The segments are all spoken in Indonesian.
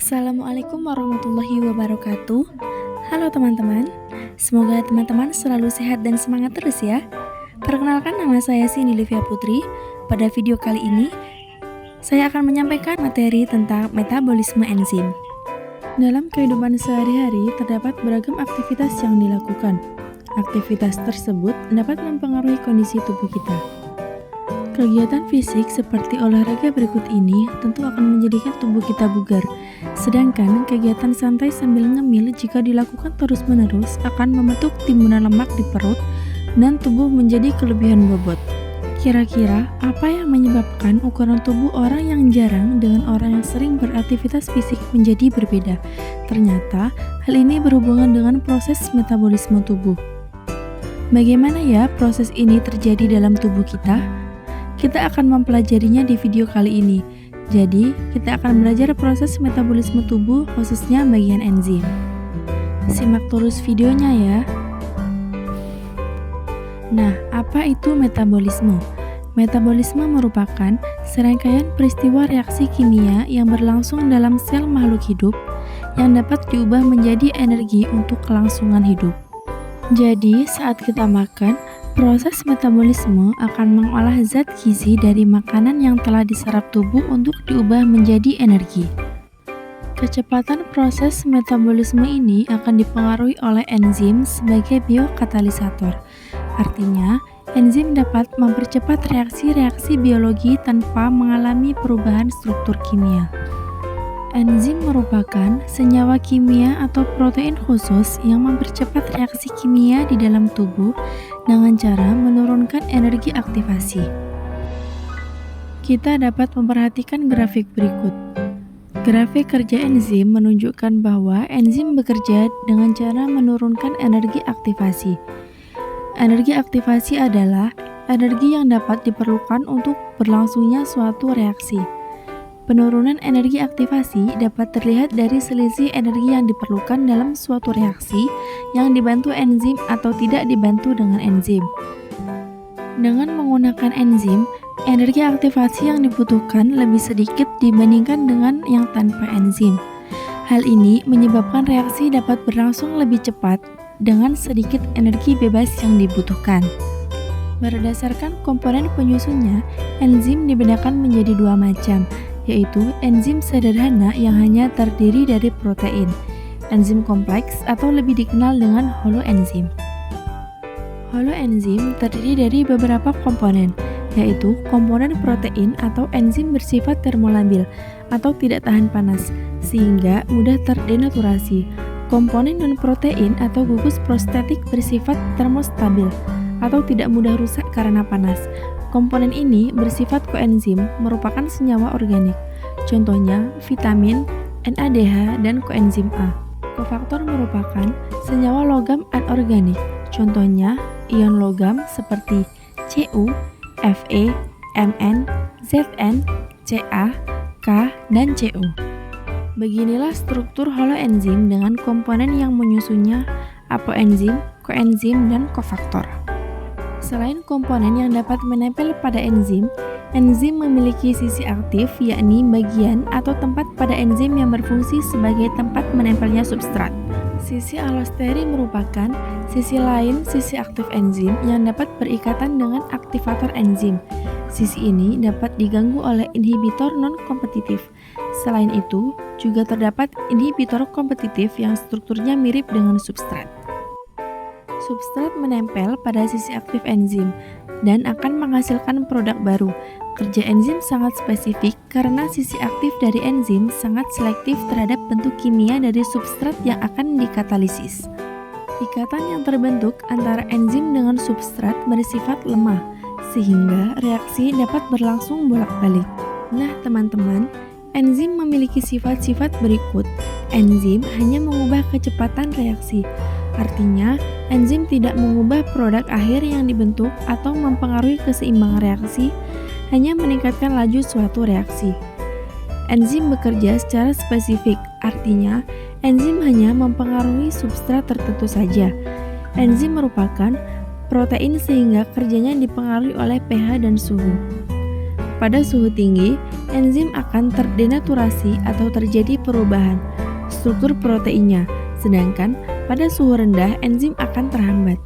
Assalamualaikum warahmatullahi wabarakatuh. Halo teman-teman, semoga teman-teman selalu sehat dan semangat terus ya. Perkenalkan, nama saya Sini Livia Putri. Pada video kali ini, saya akan menyampaikan materi tentang metabolisme enzim. Dalam kehidupan sehari-hari, terdapat beragam aktivitas yang dilakukan. Aktivitas tersebut dapat mempengaruhi kondisi tubuh kita. Kegiatan fisik seperti olahraga berikut ini tentu akan menjadikan tubuh kita bugar. Sedangkan kegiatan santai sambil ngemil jika dilakukan terus-menerus akan membentuk timbunan lemak di perut dan tubuh menjadi kelebihan bobot. Kira-kira apa yang menyebabkan ukuran tubuh orang yang jarang dengan orang yang sering beraktivitas fisik menjadi berbeda? Ternyata hal ini berhubungan dengan proses metabolisme tubuh. Bagaimana ya proses ini terjadi dalam tubuh kita? Kita akan mempelajarinya di video kali ini. Jadi, kita akan belajar proses metabolisme tubuh khususnya bagian enzim. Simak terus videonya ya. Nah, apa itu metabolisme? Metabolisme merupakan serangkaian peristiwa reaksi kimia yang berlangsung dalam sel makhluk hidup yang dapat diubah menjadi energi untuk kelangsungan hidup. Jadi, saat kita makan, proses metabolisme akan mengolah zat gizi dari makanan yang telah diserap tubuh untuk diubah menjadi energi. Kecepatan proses metabolisme ini akan dipengaruhi oleh enzim sebagai biokatalisator. Artinya, enzim dapat mempercepat reaksi-reaksi biologi tanpa mengalami perubahan struktur kimia. Enzim merupakan senyawa kimia atau protein khusus yang mempercepat reaksi kimia di dalam tubuh dengan cara menurunkan energi aktivasi. Kita dapat memperhatikan grafik berikut. Grafik kerja enzim menunjukkan bahwa enzim bekerja dengan cara menurunkan energi aktivasi. Energi aktivasi adalah energi yang dapat diperlukan untuk berlangsungnya suatu reaksi. Penurunan energi aktivasi dapat terlihat dari selisih energi yang diperlukan dalam suatu reaksi yang dibantu enzim atau tidak dibantu dengan enzim. Dengan menggunakan enzim, energi aktivasi yang dibutuhkan lebih sedikit dibandingkan dengan yang tanpa enzim. Hal ini menyebabkan reaksi dapat berlangsung lebih cepat dengan sedikit energi bebas yang dibutuhkan. Berdasarkan komponen penyusunnya, enzim dibedakan menjadi dua macam, yaitu enzim sederhana yang hanya terdiri dari protein, enzim kompleks atau lebih dikenal dengan holoenzim. Holoenzim terdiri dari beberapa komponen, yaitu komponen protein atau enzim bersifat termolabil atau tidak tahan panas, sehingga mudah terdenaturasi. Komponen non-protein atau gugus prostetik bersifat termostabil atau tidak mudah rusak karena panas. Komponen ini bersifat koenzim, merupakan senyawa organik. Contohnya vitamin, NADH, dan koenzim A. Kofaktor merupakan senyawa logam anorganik. Contohnya ion logam seperti Cu, Fe, Mn, Zn, Ca, K, dan Cu. Beginilah struktur holoenzim dengan komponen yang menyusunnya apoenzim, koenzim, dan kofaktor. Selain komponen yang dapat menempel pada enzim, enzim memiliki sisi aktif, yakni bagian atau tempat pada enzim yang berfungsi sebagai tempat menempelnya substrat. Sisi alosteri merupakan sisi lain sisi aktif enzim yang dapat berikatan dengan aktivator enzim. Sisi ini dapat diganggu oleh inhibitor non-kompetitif. Selain itu, juga terdapat inhibitor kompetitif yang strukturnya mirip dengan substrat. Substrat menempel pada sisi aktif enzim dan akan menghasilkan produk baru. Kerja enzim sangat spesifik karena sisi aktif dari enzim sangat selektif terhadap bentuk kimia dari substrat yang akan dikatalisis. Ikatan yang terbentuk antara enzim dengan substrat bersifat lemah, sehingga reaksi dapat berlangsung bolak-balik. Nah teman-teman, enzim memiliki sifat-sifat berikut. Enzim hanya mengubah kecepatan reaksi. Artinya, enzim tidak mengubah produk akhir yang dibentuk atau mempengaruhi keseimbangan reaksi, hanya meningkatkan laju suatu reaksi. Enzim bekerja secara spesifik, artinya enzim hanya mempengaruhi substrat tertentu saja. Enzim merupakan protein sehingga kerjanya dipengaruhi oleh pH dan suhu. Pada suhu tinggi, enzim akan terdenaturasi atau terjadi perubahan struktur proteinnya, sedangkan pada suhu rendah enzim akan terhambat.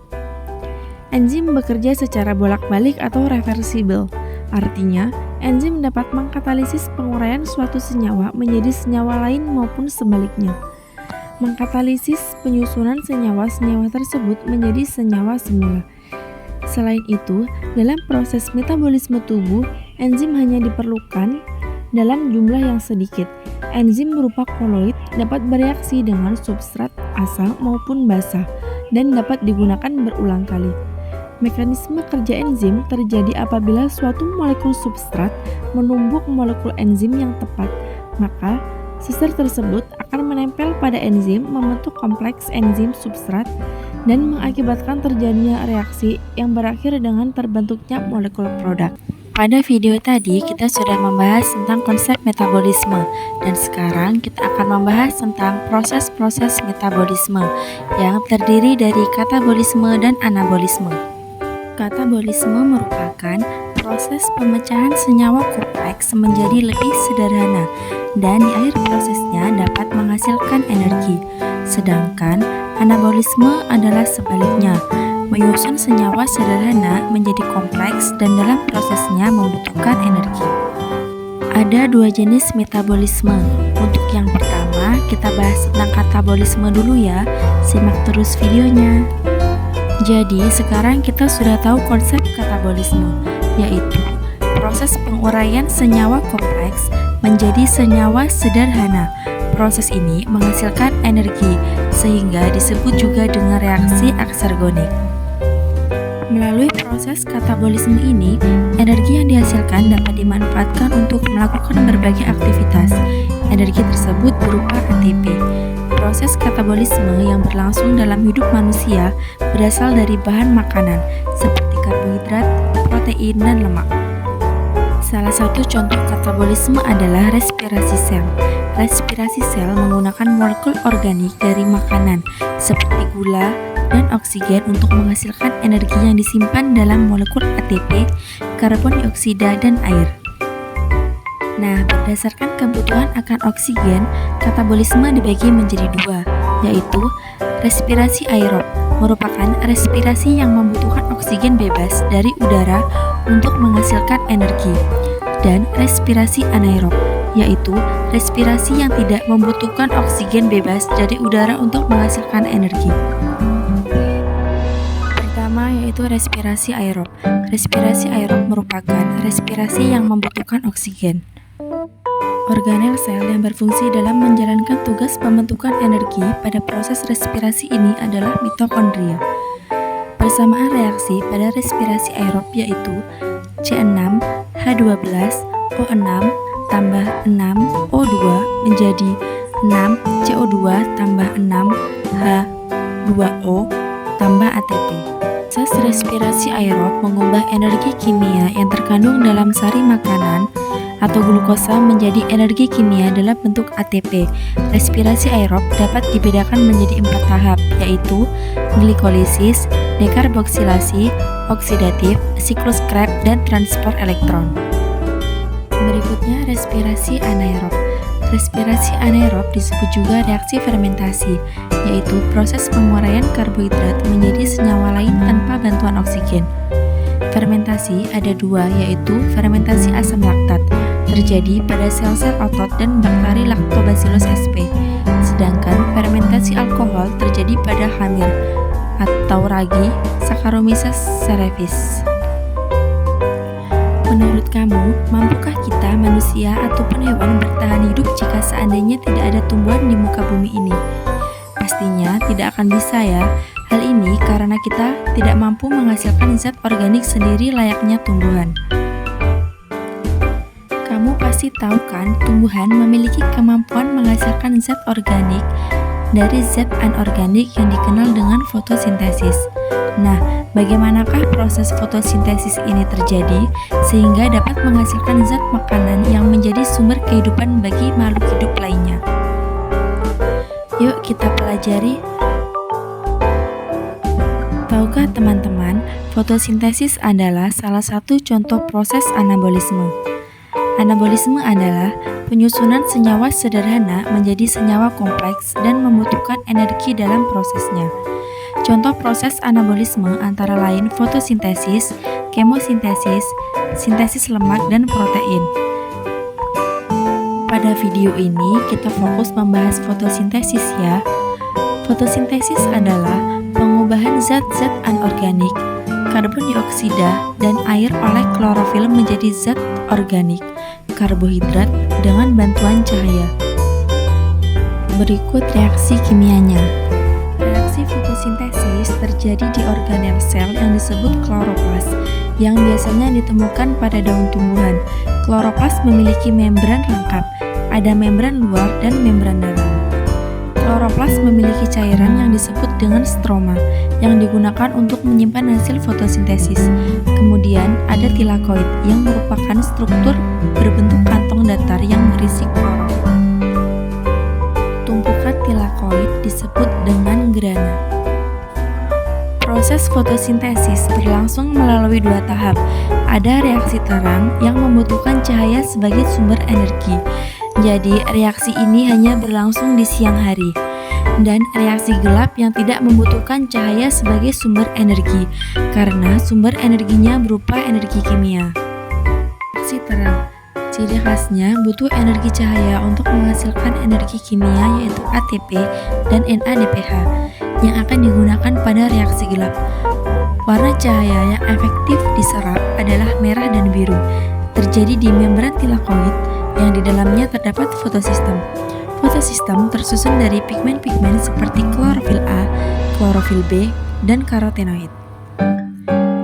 Enzim bekerja secara bolak-balik atau reversibel, artinya enzim dapat mengkatalisis penguraian suatu senyawa menjadi senyawa lain maupun sebaliknya. Mengkatalisis penyusunan senyawa-senyawa tersebut menjadi senyawa semula. Selain itu, dalam proses metabolisme tubuh, enzim hanya diperlukan dalam jumlah yang sedikit. Enzim berupa koloid dapat bereaksi dengan substrat asam maupun basa dan dapat digunakan berulang kali. Mekanisme kerja enzim terjadi apabila suatu molekul substrat menumbuk molekul enzim yang tepat, maka sisir tersebut akan menempel pada enzim, membentuk kompleks enzim substrat, dan mengakibatkan terjadinya reaksi yang berakhir dengan terbentuknya molekul produk. Pada video tadi kita sudah membahas tentang konsep metabolisme, dan sekarang kita akan membahas tentang proses-proses metabolisme yang terdiri dari katabolisme dan anabolisme. Katabolisme merupakan proses pemecahan senyawa kompleks menjadi lebih sederhana dan di akhir prosesnya dapat menghasilkan energi. Sedangkan anabolisme adalah sebaliknya, menyusun senyawa sederhana menjadi kompleks dan dalam prosesnya membutuhkan energi. Ada dua jenis metabolisme. Untuk yang pertama, kita bahas tentang katabolisme dulu ya. Simak terus videonya. Jadi, sekarang kita sudah tahu konsep katabolisme, yaitu proses penguraian senyawa kompleks menjadi senyawa sederhana. Proses ini menghasilkan energi, sehingga disebut juga dengan reaksi eksergonik. Melalui proses katabolisme ini, energi yang dihasilkan dapat dimanfaatkan untuk melakukan berbagai aktivitas. Energi tersebut berupa ATP. Proses katabolisme yang berlangsung dalam hidup manusia berasal dari bahan makanan seperti karbohidrat, protein, dan lemak. Salah satu contoh katabolisme adalah respirasi sel. Respirasi sel menggunakan molekul organik dari makanan seperti gula dan oksigen untuk menghasilkan energi yang disimpan dalam molekul ATP, karbon dioksida, dan air. Nah, berdasarkan kebutuhan akan oksigen, katabolisme dibagi menjadi dua, yaitu respirasi aerob, merupakan respirasi yang membutuhkan oksigen bebas dari udara untuk menghasilkan energi, dan respirasi anaerob, yaitu respirasi yang tidak membutuhkan oksigen bebas dari udara untuk menghasilkan energi. Pertama yaitu respirasi aerob. Respirasi aerob merupakan respirasi yang membutuhkan oksigen. Organel sel yang berfungsi dalam menjalankan tugas pembentukan energi pada proses respirasi ini adalah mitokondria. Persamaan reaksi pada respirasi aerob yaitu C6H12O6 tambah 6O2 menjadi 6CO2 tambah 6H2O tambah ATP. Proses respirasi aerob mengubah energi kimia yang terkandung dalam sari makanan atau glukosa menjadi energi kimia dalam bentuk ATP. Respirasi aerob dapat dibedakan menjadi 4 tahap, yaitu glikolisis, dekarboksilasi, oksidatif, siklus Krebs, dan transport elektron. Berikutnya respirasi anaerob. Respirasi anaerob disebut juga reaksi fermentasi, yaitu proses penguraian karbohidrat menjadi senyawa lain tanpa bantuan oksigen. Fermentasi ada dua, yaitu fermentasi asam laktat, terjadi pada sel-sel otot dan bakteri Lactobacillus sp. Sedangkan fermentasi alkohol terjadi pada hamir atau ragi Saccharomyces cerevisiae. Menurut kamu, mampukah kita manusia ataupun hewan bertahan hidup jika seandainya tidak ada tumbuhan di muka bumi ini? Pastinya tidak akan bisa ya. Hal ini karena kita tidak mampu menghasilkan zat organik sendiri layaknya tumbuhan. Kamu pasti tahu kan, tumbuhan memiliki kemampuan menghasilkan zat organik dari zat anorganik yang dikenal dengan fotosintesis. Nah, bagaimanakah proses fotosintesis ini terjadi sehingga dapat menghasilkan zat makanan yang menjadi sumber kehidupan bagi makhluk hidup lainnya? Yuk kita pelajari. Tahukah teman-teman, fotosintesis adalah salah satu contoh proses anabolisme. Anabolisme adalah penyusunan senyawa sederhana menjadi senyawa kompleks dan membutuhkan energi dalam prosesnya. Contoh proses anabolisme antara lain fotosintesis, kemosintesis, sintesis lemak, dan protein. Pada video ini kita fokus membahas fotosintesis ya. Fotosintesis adalah pengubahan zat-zat anorganik, karbon dioksida, dan air oleh klorofil menjadi zat organik, karbohidrat dengan bantuan cahaya. Berikut reaksi kimianya. Reaksi fotosintesis terjadi di organel sel yang disebut kloroplas, yang biasanya ditemukan pada daun tumbuhan. Kloroplas memiliki membran lengkap, ada membran luar dan membran dalam. Kloroplas memiliki cairan yang disebut dengan stroma, yang digunakan untuk menyimpan hasil fotosintesis. Kemudian ada tilakoid, yang merupakan struktur berbentuk kantong datar yang berisi klorofil. Tumpukan tilakoid disebut dengan grana. Proses fotosintesis berlangsung melalui dua tahap. Ada reaksi terang yang membutuhkan cahaya sebagai sumber energi. Jadi, reaksi ini hanya berlangsung di siang hari. Dan reaksi gelap yang tidak membutuhkan cahaya sebagai sumber energi, karena sumber energinya berupa energi kimia. Reaksi terang, ciri khasnya butuh energi cahaya untuk menghasilkan energi kimia yaitu ATP dan NADPH yang akan digunakan pada reaksi gelap. Warna cahaya yang efektif diserap adalah merah dan biru, terjadi di membran tilakoid yang di dalamnya terdapat fotosistem. Fotosistem tersusun dari pigmen-pigmen seperti klorofil A, klorofil B, dan karotenoid.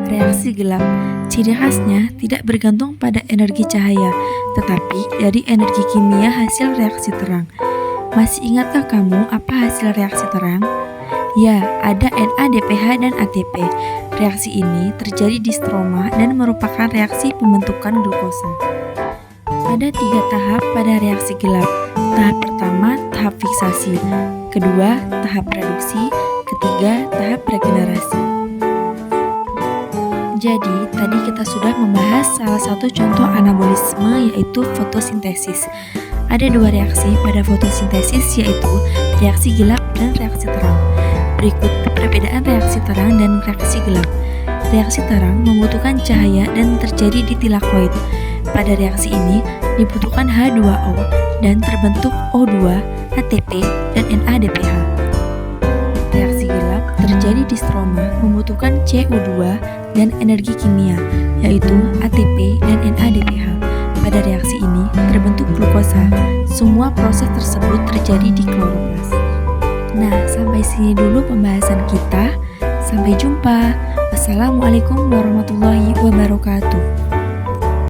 Reaksi gelap, ciri khasnya tidak bergantung pada energi cahaya, tetapi dari energi kimia hasil reaksi terang. Masih ingatkah kamu apa hasil reaksi terang? Ya, ada NADPH dan ATP. Reaksi ini terjadi di stroma dan merupakan reaksi pembentukan glukosa. Ada 3 tahap pada reaksi gelap. Tahap pertama, tahap fiksasi. Kedua, tahap reduksi. Ketiga, tahap regenerasi. Jadi, tadi kita sudah membahas salah satu contoh anabolisme yaitu fotosintesis. Ada 2 reaksi pada fotosintesis yaitu reaksi gelap dan reaksi terang. Berikut perbedaan reaksi terang dan reaksi gelap. Reaksi terang membutuhkan cahaya dan terjadi di tilakoid. Pada reaksi ini dibutuhkan H2O dan terbentuk O2, ATP, dan NADPH. Reaksi gelap terjadi di stroma membutuhkan CO2 dan energi kimia, yaitu ATP dan NADPH. Pada reaksi ini terbentuk glukosa. Semua proses tersebut terjadi di kloroplas. Nah, sampai sini dulu pembahasan kita. Sampai jumpa. Wassalamualaikum warahmatullahi wabarakatuh.